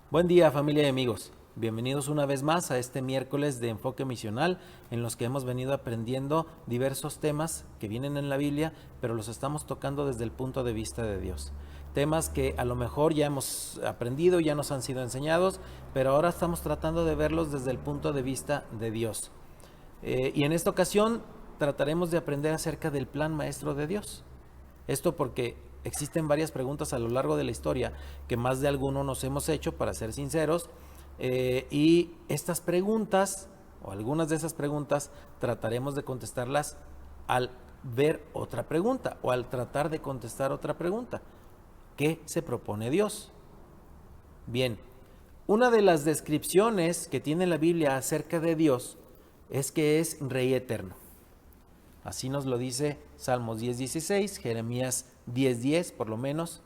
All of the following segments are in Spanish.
Buen día, familia y amigos. Bienvenidos una vez más a este miércoles de enfoque misional en los que hemos venido aprendiendo diversos temas que vienen en la Biblia, pero los estamos tocando desde el punto de vista de Dios. Temas que a lo mejor ya hemos aprendido, ya nos han sido enseñados, pero ahora estamos tratando de verlos desde el punto de vista de Dios. Y en esta ocasión trataremos de aprender acerca del plan maestro de Dios. Esto porque existen varias preguntas a lo largo de la historia que más de alguno nos hemos hecho, para ser sinceros, y estas preguntas, o algunas de esas preguntas, trataremos de contestarlas al ver otra pregunta, o al tratar de contestar otra pregunta. ¿Qué se propone Dios? Bien, una de las descripciones que tiene la Biblia acerca de Dios es que es Rey eterno. Así nos lo dice Salmos 10:16, Jeremías 10:10 por lo menos.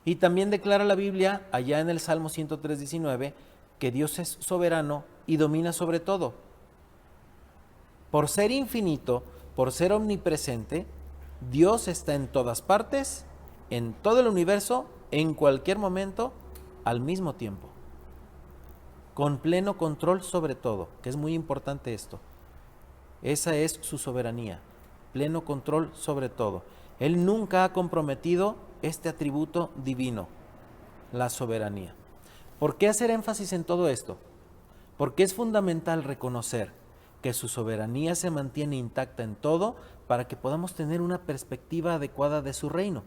Y también declara la Biblia allá en el Salmo 103:19 que Dios es soberano y domina sobre todo. Por ser infinito, por ser omnipresente, Dios está en todas partes, en todo el universo, en cualquier momento, al mismo tiempo. Con pleno control sobre todo, que es muy importante esto. Esa es su soberanía, pleno control sobre todo. Él nunca ha comprometido este atributo divino, la soberanía. ¿Por qué hacer énfasis en todo esto? Porque es fundamental reconocer que su soberanía se mantiene intacta en todo para que podamos tener una perspectiva adecuada de su reino.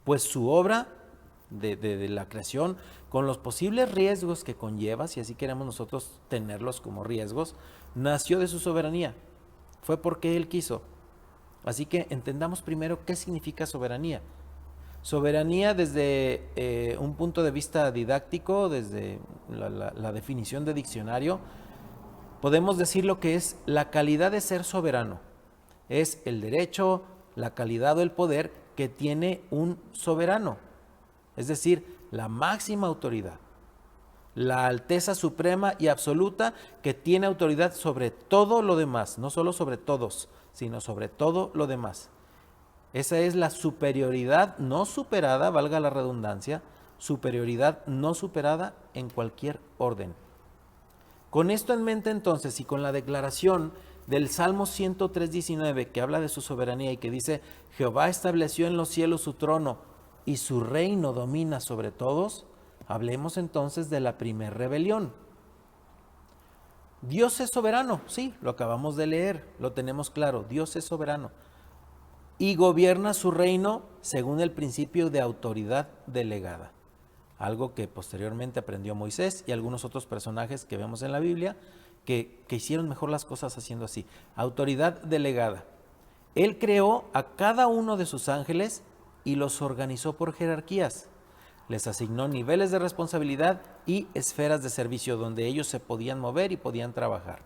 Pues su obra de la creación, con los posibles riesgos que conlleva, si así queremos nosotros tenerlos como riesgos, nació de su soberanía. Fue porque Él quiso. Así que entendamos primero qué significa soberanía. Soberanía desde un punto de vista didáctico, desde la definición de diccionario, podemos decir lo que es la calidad de ser soberano. Es el derecho, la calidad o el poder que tiene un soberano. Es decir, la máxima autoridad, la alteza suprema y absoluta que tiene autoridad sobre todo lo demás, no solo sobre todos, sino sobre todo lo demás. Esa es la superioridad no superada, valga la redundancia, superioridad no superada en cualquier orden. Con esto en mente entonces, y con la declaración del Salmo 103:19 que habla de su soberanía y que dice: Jehová estableció en los cielos su trono y su reino domina sobre todos, hablemos entonces de la primer rebelión. Dios es soberano, sí, lo acabamos de leer, lo tenemos claro, Dios es soberano y gobierna su reino según el principio de autoridad delegada, algo que posteriormente aprendió Moisés y algunos otros personajes que vemos en la Biblia que hicieron mejor las cosas haciendo así. Autoridad delegada. Él creó a cada uno de sus ángeles y los organizó por jerarquías. Les asignó niveles de responsabilidad y esferas de servicio donde ellos se podían mover y podían trabajar.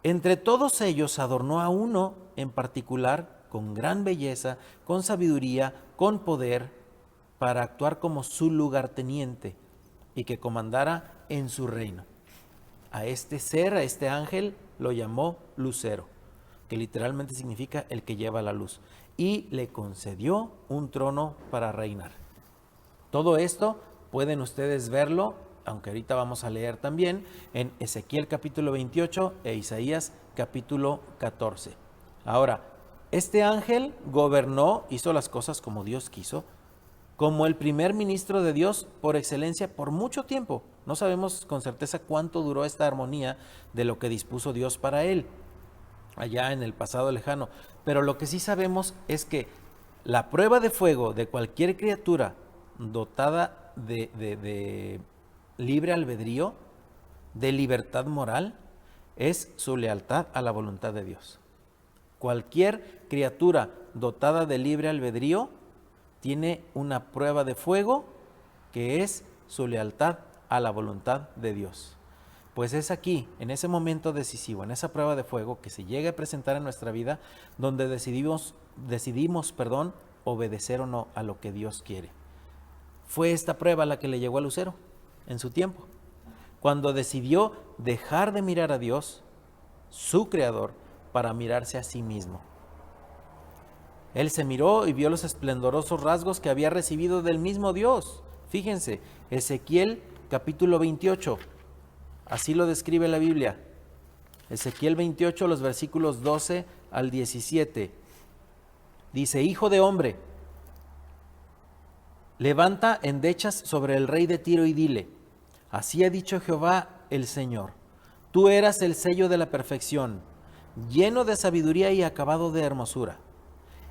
Entre todos ellos adornó a uno en particular con gran belleza, con sabiduría, con poder, para actuar como su lugarteniente y que comandara en su reino. A este ser, a este ángel, lo llamó Lucero, que literalmente significa el que lleva la luz, y le concedió un trono para reinar. Todo esto pueden ustedes verlo, aunque ahorita vamos a leer también, en Ezequiel capítulo 28 e Isaías capítulo 14. Ahora, este ángel gobernó, hizo las cosas como Dios quiso, como el primer ministro de Dios por excelencia por mucho tiempo. No sabemos con certeza cuánto duró esta armonía de lo que dispuso Dios para él, allá en el pasado lejano. Pero lo que sí sabemos es que la prueba de fuego de cualquier criatura dotada de libre albedrío, de libertad moral, es su lealtad a la voluntad de Dios. Cualquier criatura dotada de libre albedrío tiene una prueba de fuego que es su lealtad a la voluntad de Dios. Pues es aquí, en ese momento decisivo, en esa prueba de fuego que se llega a presentar en nuestra vida, donde decidimos, obedecer o no a lo que Dios quiere. Fue esta prueba la que le llegó a Lucero en su tiempo, cuando decidió dejar de mirar a Dios, su creador, para mirarse a sí mismo. Él se miró y vio los esplendorosos rasgos que había recibido del mismo Dios. Fíjense, Ezequiel capítulo 28. Así lo describe la Biblia. Ezequiel 28, los versículos 12 al 17. Dice: Hijo de hombre, levanta endechas sobre el rey de Tiro y dile: así ha dicho Jehová el Señor, tú eras el sello de la perfección, lleno de sabiduría y acabado de hermosura.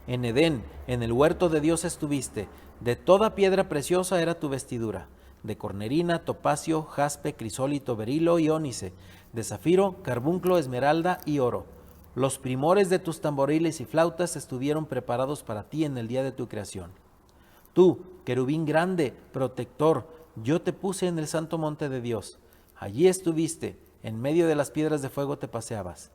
En Edén, en el huerto de Dios estuviste, de toda piedra preciosa era tu vestidura, de cornerina, topacio, jaspe, crisólito, berilo y ónice, de zafiro, carbunclo, esmeralda y oro. Los primores de tus tamboriles y flautas estuvieron preparados para ti en el día de tu creación. Tú, querubín grande, protector, yo te puse en el santo monte de Dios. Allí estuviste, en medio de las piedras de fuego te paseabas.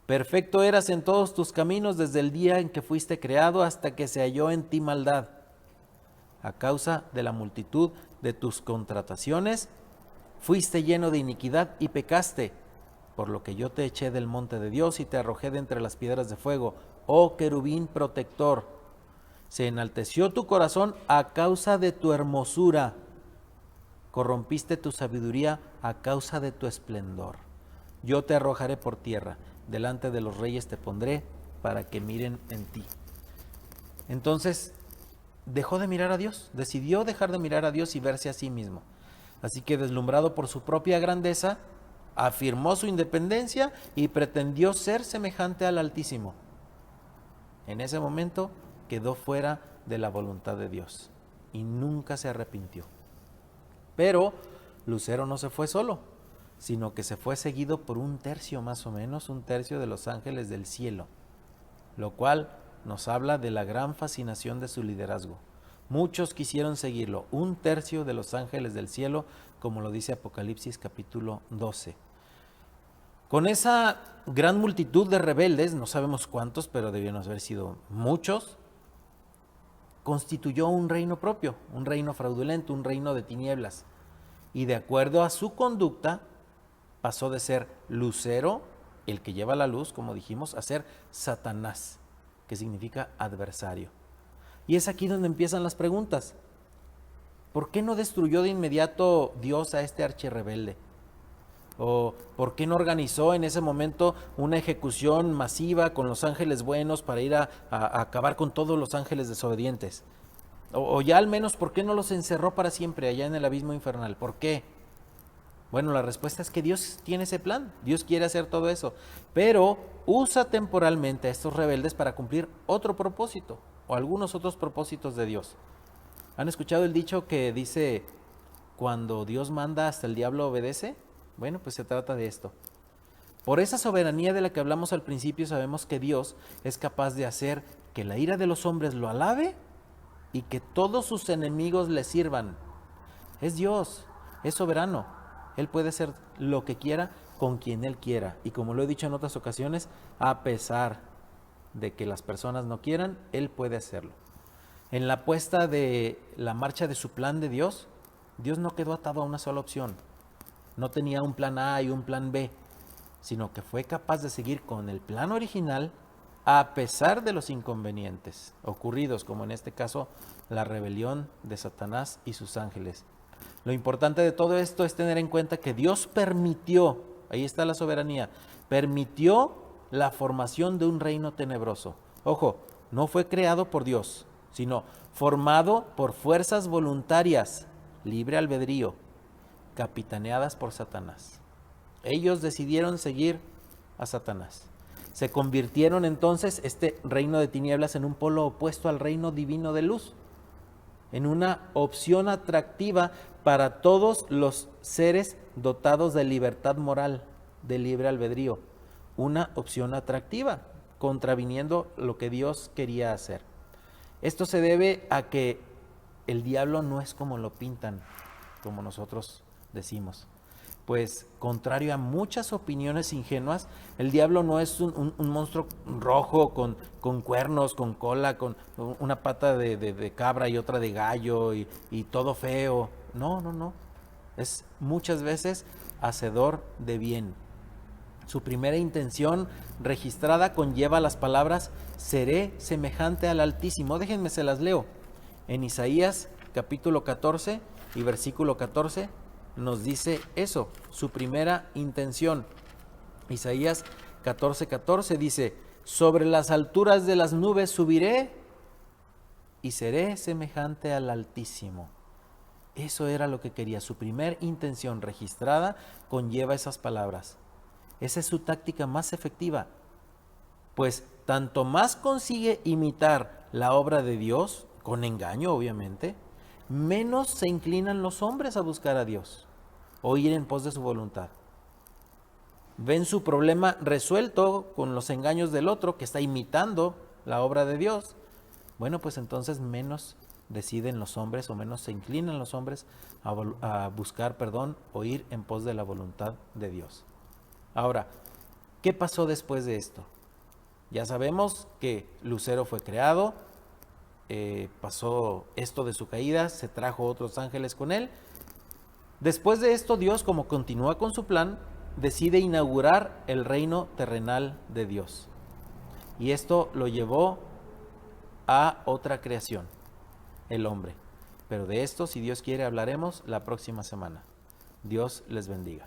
Perfecto eras en todos tus caminos desde el día en que fuiste creado hasta que se halló en ti maldad. A causa de la multitud de tus contrataciones, fuiste lleno de iniquidad y pecaste, por lo que yo te eché del monte de Dios y te arrojé de entre las piedras de fuego, oh querubín protector. Se enalteció tu corazón a causa de tu hermosura, corrompiste tu sabiduría a causa de tu esplendor. Yo te arrojaré por tierra, delante de los reyes te pondré para que miren en ti. Entonces dejó de mirar a Dios, decidió dejar de mirar a Dios y verse a sí mismo. Así que, deslumbrado por su propia grandeza, afirmó su independencia y pretendió ser semejante al Altísimo. En ese momento quedó fuera de la voluntad de Dios y nunca se arrepintió. Pero Lucero no se fue solo, sino que se fue seguido por un tercio más o menos, un tercio de los ángeles del cielo, lo cual nos habla de la gran fascinación de su liderazgo. Muchos quisieron seguirlo, un tercio de los ángeles del cielo, como lo dice Apocalipsis capítulo 12. Con esa gran multitud de rebeldes, no sabemos cuántos, pero debieron haber sido muchos, constituyó un reino propio, un reino fraudulento, un reino de tinieblas. Y de acuerdo a su conducta, pasó de ser Lucero, el que lleva la luz, como dijimos, a ser Satanás, que significa adversario. Y es aquí donde empiezan las preguntas. ¿Por qué no destruyó de inmediato Dios a este archirrebelde? ¿O por qué no organizó en ese momento una ejecución masiva con los ángeles buenos para ir a acabar con todos los ángeles desobedientes? O ya al menos, ¿por qué no los encerró para siempre allá en el abismo infernal? ¿Por qué? Bueno, la respuesta es que Dios tiene ese plan, Dios quiere hacer todo eso, pero usa temporalmente a estos rebeldes para cumplir otro propósito o algunos otros propósitos de Dios. ¿Han escuchado el dicho que dice, cuando Dios manda hasta el diablo obedece? Bueno, pues se trata de esto. Por esa soberanía de la que hablamos al principio, sabemos que Dios es capaz de hacer que la ira de los hombres lo alabe y que todos sus enemigos le sirvan. Es Dios, es soberano. Él puede hacer lo que quiera con quien Él quiera. Y como lo he dicho en otras ocasiones, a pesar de que las personas no quieran, Él puede hacerlo. En la puesta de la marcha de su plan de Dios, Dios no quedó atado a una sola opción. No tenía un plan A y un plan B, sino que fue capaz de seguir con el plan original a pesar de los inconvenientes ocurridos, como en este caso la rebelión de Satanás y sus ángeles. Lo importante de todo esto es tener en cuenta que Dios permitió, ahí está la soberanía, permitió la formación de un reino tenebroso. Ojo, no fue creado por Dios, sino formado por fuerzas voluntarias, libre albedrío, capitaneadas por Satanás. Ellos decidieron seguir a Satanás. Se convirtieron entonces este reino de tinieblas en un polo opuesto al reino divino de luz, en una opción atractiva para todos los seres dotados de libertad moral, de libre albedrío. Una opción atractiva, contraviniendo lo que Dios quería hacer. Esto se debe a que el diablo no es como lo pintan, como nosotros decimos. Pues, contrario a muchas opiniones ingenuas, el diablo no es un monstruo rojo con cuernos, con cola, con una pata de cabra y otra de gallo y todo feo. No. Es muchas veces hacedor de bien. Su primera intención registrada conlleva las palabras: seré semejante al Altísimo. Déjenme se las leo. En Isaías capítulo 14 y versículo 14 nos dice eso, su primera intención. Isaías 14:14 dice, sobre las alturas de las nubes subiré y seré semejante al Altísimo. Eso era lo que quería, su primer intención registrada conlleva esas palabras. Esa es su táctica más efectiva, pues tanto más consigue imitar la obra de Dios, con engaño obviamente, menos se inclinan los hombres a buscar a Dios o ir en pos de su voluntad. Ven su problema resuelto con los engaños del otro que está imitando la obra de Dios. Bueno, pues entonces menos deciden los hombres o menos se inclinan los hombres a buscar perdón o ir en pos de la voluntad de Dios. Ahora, ¿qué pasó después de esto? Ya sabemos que Lucero fue creado, pasó esto de su caída, se trajo otros ángeles con él. Después de esto, Dios, como continúa con su plan, decide inaugurar el reino terrenal de Dios. Y esto lo llevó a otra creación, el hombre. Pero de esto, si Dios quiere, hablaremos la próxima semana. Dios les bendiga.